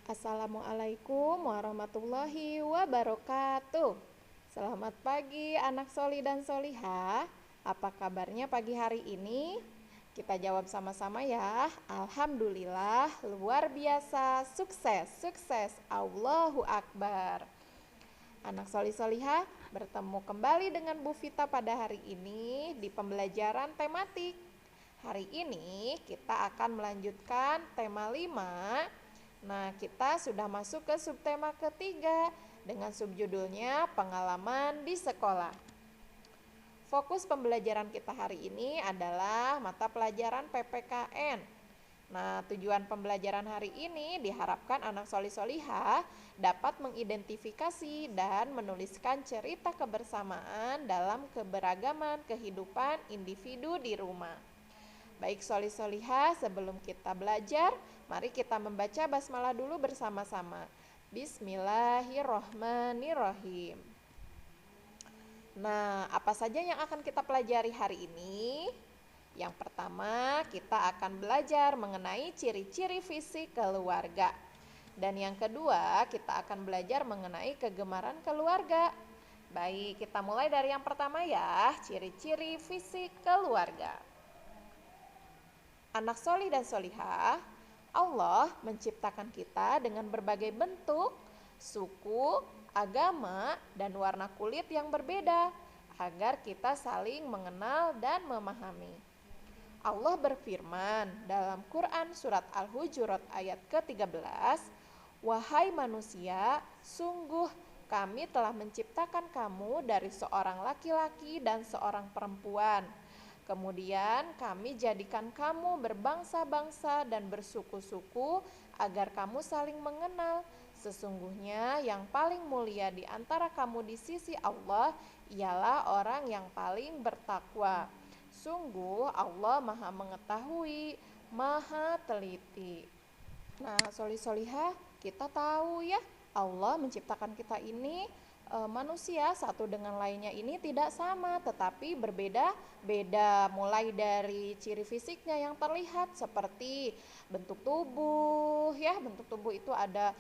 Assalamualaikum warahmatullahi wabarakatuh. Selamat pagi anak soli dan solihah. Apa kabarnya pagi hari ini? Kita jawab sama-sama ya. Alhamdulillah, luar biasa, sukses, sukses. Allahu Akbar. Anak soli solihah, bertemu kembali dengan Bu Vita pada hari ini di pembelajaran tematik. Hari ini kita akan melanjutkan tema 5. Nah, kita sudah masuk ke subtema ketiga dengan subjudulnya pengalaman di sekolah. Fokus pembelajaran kita hari ini adalah mata pelajaran PPKN. Nah, tujuan pembelajaran hari ini diharapkan anak soli-solihah dapat mengidentifikasi dan menuliskan cerita kebersamaan dalam keberagaman kehidupan individu di rumah. Baik soli-solihah, sebelum kita belajar, mari kita membaca basmalah dulu bersama-sama. Bismillahirrohmanirrohim. Nah, apa saja yang akan kita pelajari hari ini? Yang pertama, kita akan belajar mengenai ciri-ciri fisik keluarga. Dan yang kedua, kita akan belajar mengenai kegemaran keluarga. Baik, kita mulai dari yang pertama ya, ciri-ciri fisik keluarga. Anak solih dan solihah, Allah menciptakan kita dengan berbagai bentuk, suku, agama, dan warna kulit yang berbeda agar kita saling mengenal dan memahami. Allah berfirman dalam Quran surat Al-Hujurat ayat ke-13, "Wahai manusia, sungguh kami telah menciptakan kamu dari seorang laki-laki dan seorang perempuan. Kemudian kami jadikan kamu berbangsa-bangsa dan bersuku-suku agar kamu saling mengenal. Sesungguhnya yang paling mulia di antara kamu di sisi Allah ialah orang yang paling bertakwa. Sungguh Allah Maha mengetahui, Maha teliti." Nah, soli-solihah, kita tahu ya, Allah menciptakan kita ini manusia satu dengan lainnya ini tidak sama, tetapi berbeda-beda, mulai dari ciri fisiknya yang terlihat seperti bentuk tubuh ya, bentuk tubuh itu ada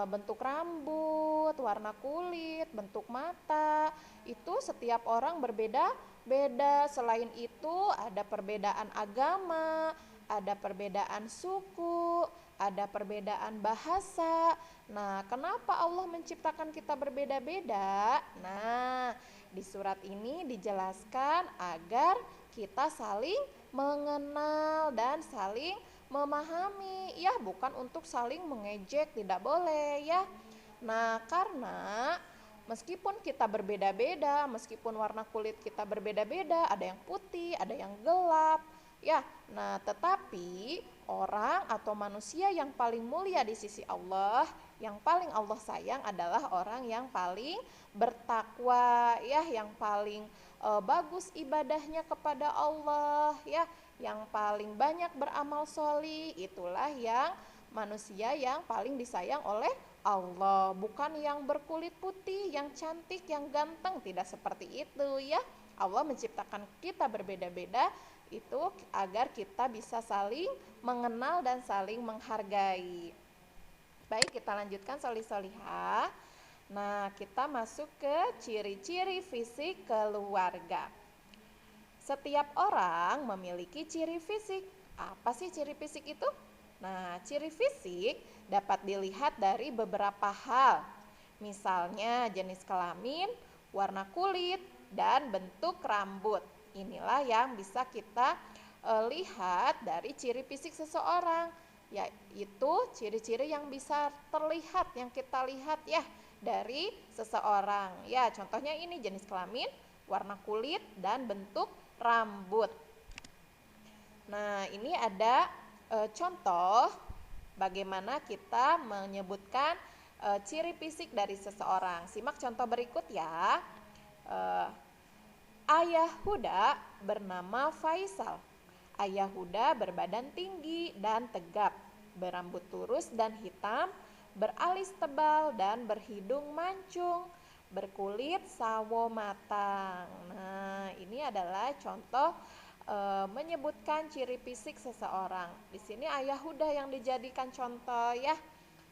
bentuk rambut, warna kulit, bentuk mata, itu setiap orang berbeda-beda. Selain itu ada perbedaan agama, ada perbedaan suku, ada perbedaan bahasa. Nah, kenapa Allah menciptakan kita berbeda-beda? Nah, di surat ini dijelaskan agar kita saling mengenal dan saling memahami, ya, bukan untuk saling mengejek, tidak boleh ya. Nah, karena meskipun kita berbeda-beda, meskipun warna kulit kita berbeda-beda, ada yang putih, ada yang gelap, ya. Nah, tetapi orang atau manusia yang paling mulia di sisi Allah, yang paling Allah sayang adalah orang yang paling bertakwa, ya, yang paling bagus ibadahnya kepada Allah, ya, yang paling banyak beramal solih, itulah yang manusia yang paling disayang oleh Allah, bukan yang berkulit putih, yang cantik, yang ganteng, tidak seperti itu ya. Allah menciptakan kita berbeda-beda itu agar kita bisa saling mengenal dan saling menghargai. Baik, kita lanjutkan solih-solihah. Nah, kita masuk ke ciri-ciri fisik keluarga. Setiap orang memiliki ciri fisik. Apa sih ciri fisik itu? Nah, ciri fisik dapat dilihat dari beberapa hal. Misalnya jenis kelamin, warna kulit, dan bentuk rambut. Inilah yang bisa kita lihat dari ciri fisik seseorang, yaitu ciri-ciri yang bisa terlihat, yang kita lihat ya dari seseorang. Ya, contohnya ini jenis kelamin, warna kulit, dan bentuk rambut. Nah, ini ada contoh bagaimana kita menyebutkan ciri fisik dari seseorang. Simak contoh berikut ya. Ayah Huda bernama Faisal. Ayah Huda berbadan tinggi dan tegap, berambut lurus dan hitam, beralis tebal dan berhidung mancung, berkulit sawo matang. Nah, ini adalah contoh menyebutkan ciri fisik seseorang. Di sini Ayah Huda yang dijadikan contoh ya.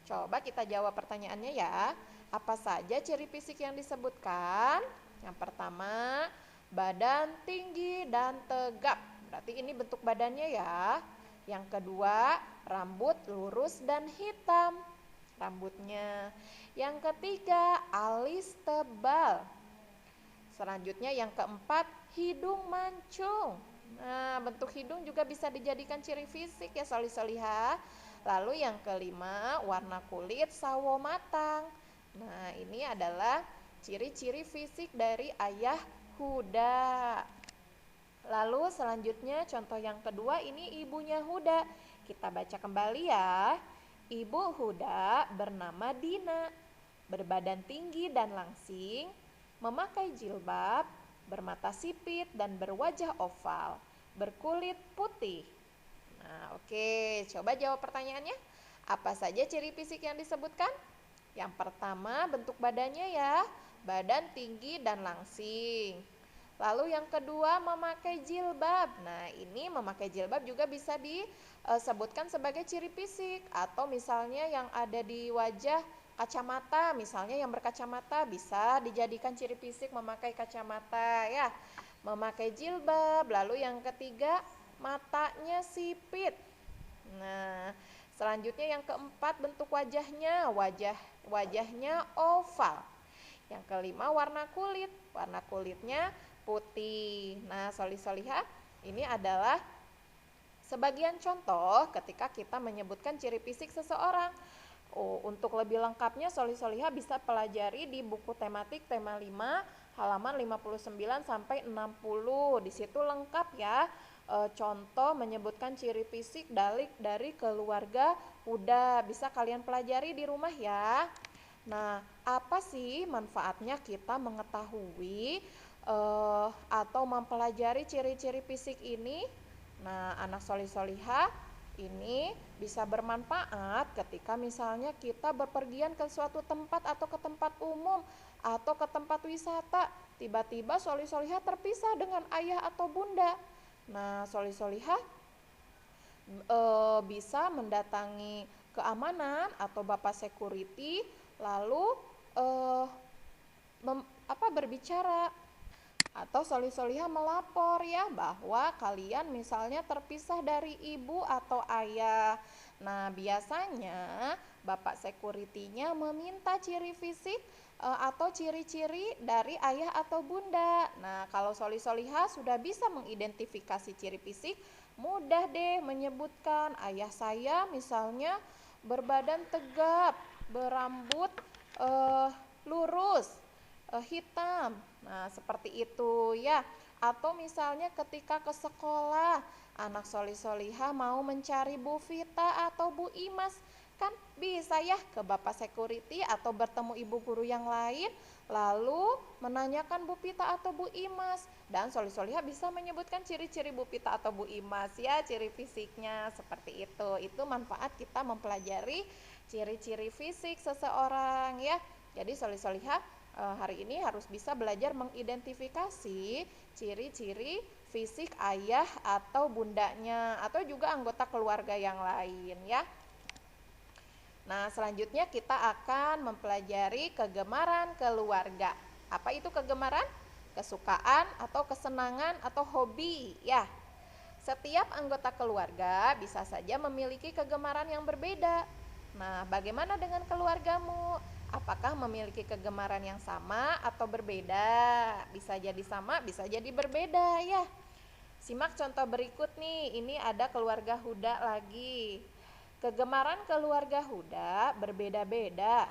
Coba kita jawab pertanyaannya ya. Apa saja ciri fisik yang disebutkan? Yang pertama, badan tinggi dan tegap. Berarti ini bentuk badannya ya. Yang kedua, rambut lurus dan hitam rambutnya. Yang ketiga, alis tebal. Selanjutnya yang keempat, hidung mancung. Nah, bentuk hidung juga bisa dijadikan ciri fisik ya solih-solihah. Lalu yang kelima, warna kulit sawo matang. Nah, ini adalah ciri-ciri fisik dari ayah Huda. Lalu selanjutnya contoh yang kedua ini ibunya Huda. Kita baca kembali ya. Ibu Huda bernama Dina, berbadan tinggi dan langsing, memakai jilbab, bermata sipit dan berwajah oval, berkulit putih. Nah, oke, coba jawab pertanyaannya. Apa saja ciri fisik yang disebutkan? Yang pertama, bentuk badannya ya, badan tinggi dan langsing. Lalu yang kedua, memakai jilbab. Nah, ini memakai jilbab juga bisa disebutkan sebagai ciri fisik. Atau misalnya yang ada di wajah kacamata, misalnya yang berkacamata bisa dijadikan ciri fisik memakai kacamata ya. Memakai jilbab. Lalu yang ketiga, matanya sipit. Nah, selanjutnya yang keempat, bentuk wajahnya, wajahnya oval. Yang kelima, warna kulit. Warna kulitnya putih. Nah, solih-solihah, ini adalah sebagian contoh ketika kita menyebutkan ciri fisik seseorang. Untuk lebih lengkapnya solih-solihah bisa pelajari di buku tematik tema 5 halaman 59 sampai 60. Di situ lengkap ya contoh menyebutkan ciri fisik dari keluarga Huda. Bisa kalian pelajari di rumah ya. Nah, apa sih manfaatnya kita mengetahui atau mempelajari ciri-ciri fisik ini? Nah, anak solih-solihah, ini bisa bermanfaat ketika misalnya kita berpergian ke suatu tempat atau ke tempat umum atau ke tempat wisata. Tiba-tiba solih-solihah terpisah dengan ayah atau bunda. Nah, solih-solihah bisa mendatangi keamanan atau bapak security lalu berbicara atau solih-solihah melapor ya bahwa kalian misalnya terpisah dari ibu atau ayah. Nah, biasanya bapak security-nya meminta ciri fisik atau ciri-ciri dari ayah atau bunda. Nah, kalau solih-solihah sudah bisa mengidentifikasi ciri fisik, mudah deh menyebutkan ayah saya misalnya berbadan tegap, berambut lurus, hitam. Nah, seperti itu ya. Atau misalnya ketika ke sekolah, anak solih-solihah mau mencari Bu Vita atau Bu Imas, kan bisa ya ke Bapak Security atau bertemu ibu guru yang lain, lalu menanyakan Bu Vita atau Bu Imas. Dan solih-solihah bisa menyebutkan ciri-ciri Bu Vita atau Bu Imas ya, ciri fisiknya seperti itu. Itu manfaat kita mempelajari ciri-ciri fisik seseorang ya. Jadi solih-solihah hari ini harus bisa belajar mengidentifikasi ciri-ciri fisik ayah atau bundanya atau juga anggota keluarga yang lain ya. Nah, selanjutnya kita akan mempelajari kegemaran keluarga. Apa itu kegemaran? Kesukaan atau kesenangan atau hobi ya. Setiap anggota keluarga bisa saja memiliki kegemaran yang berbeda. Nah, bagaimana dengan keluargamu? Apakah memiliki kegemaran yang sama atau berbeda? Bisa jadi sama, bisa jadi berbeda ya. Simak contoh berikut nih. Ini ada keluarga Huda lagi. Kegemaran keluarga Huda berbeda-beda.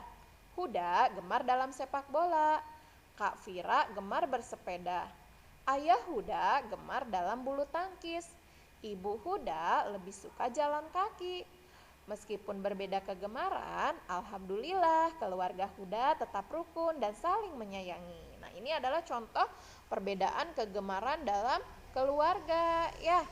Huda gemar dalam sepak bola. Kak Vira gemar bersepeda. Ayah Huda gemar dalam bulu tangkis. Ibu Huda lebih suka jalan kaki. Meskipun berbeda kegemaran, alhamdulillah keluarga Huda tetap rukun dan saling menyayangi. Nah, ini adalah contoh perbedaan kegemaran dalam keluarga ya.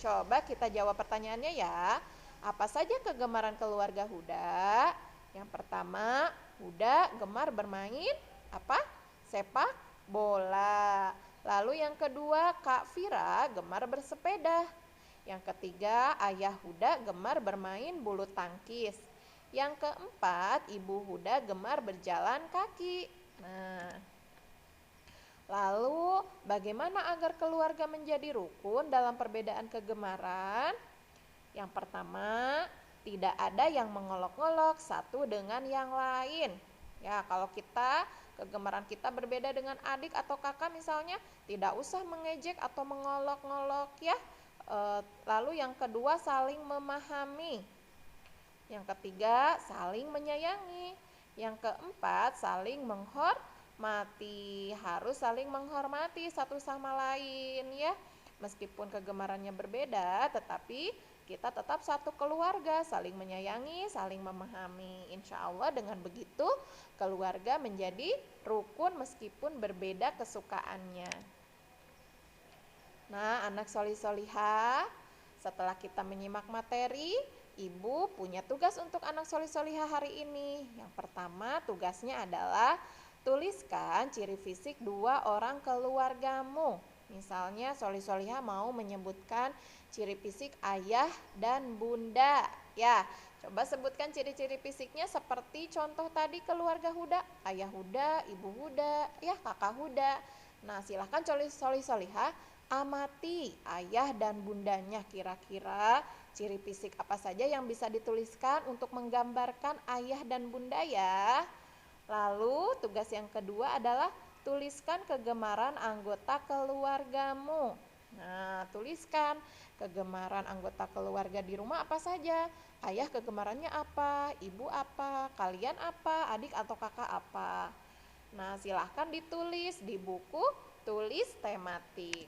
Coba kita jawab pertanyaannya ya. Apa saja kegemaran keluarga Huda? Yang pertama, Huda gemar bermain apa? Sepak bola. Lalu yang kedua, Kak Vira gemar bersepeda. Yang ketiga, ayah Huda gemar bermain bulu tangkis. Yang keempat, Ibu Huda gemar berjalan kaki. Nah, lalu bagaimana agar keluarga menjadi rukun dalam perbedaan kegemaran? Yang pertama, tidak ada yang mengolok-olok satu dengan yang lain. Ya, kalau kegemaran kita berbeda dengan adik atau kakak misalnya, tidak usah mengejek atau mengolok-olok ya. Lalu yang kedua, saling memahami. Yang ketiga, saling menyayangi. Yang keempat, saling menghormati. Harus saling menghormati satu sama lain ya. Meskipun kegemarannya berbeda, tetapi kita tetap satu keluarga, saling menyayangi, saling memahami. Insya Allah dengan begitu keluarga menjadi rukun meskipun berbeda kesukaannya. Nah, anak solih-solihah, setelah kita menyimak materi, Ibu punya tugas untuk anak solih-solihah hari ini. Yang pertama, tugasnya adalah tuliskan ciri fisik 2 orang keluargamu. Misalnya solih-solihah mau menyebutkan ciri fisik ayah dan bunda. Ya, coba sebutkan ciri-ciri fisiknya seperti contoh tadi keluarga Huda. Ayah Huda, ibu Huda, ya kakak Huda. Nah, silahkan solih-solihah amati ayah dan bundanya, kira-kira ciri fisik apa saja yang bisa dituliskan untuk menggambarkan ayah dan bunda ya. Lalu tugas yang kedua adalah tuliskan kegemaran anggota keluargamu. Nah, tuliskan kegemaran anggota keluarga di rumah apa saja. Ayah kegemarannya apa, ibu apa, kalian apa, adik atau kakak apa. Nah, silahkan ditulis di buku tulis tematik.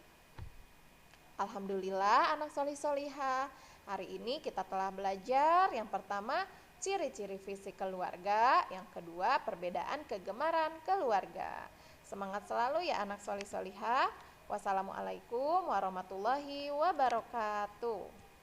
Alhamdulillah anak solih-solihah, hari ini kita telah belajar yang pertama ciri-ciri fisik keluarga, yang kedua perbedaan kegemaran keluarga. Semangat selalu ya anak solih-solihah. Wassalamualaikum warahmatullahi wabarakatuh.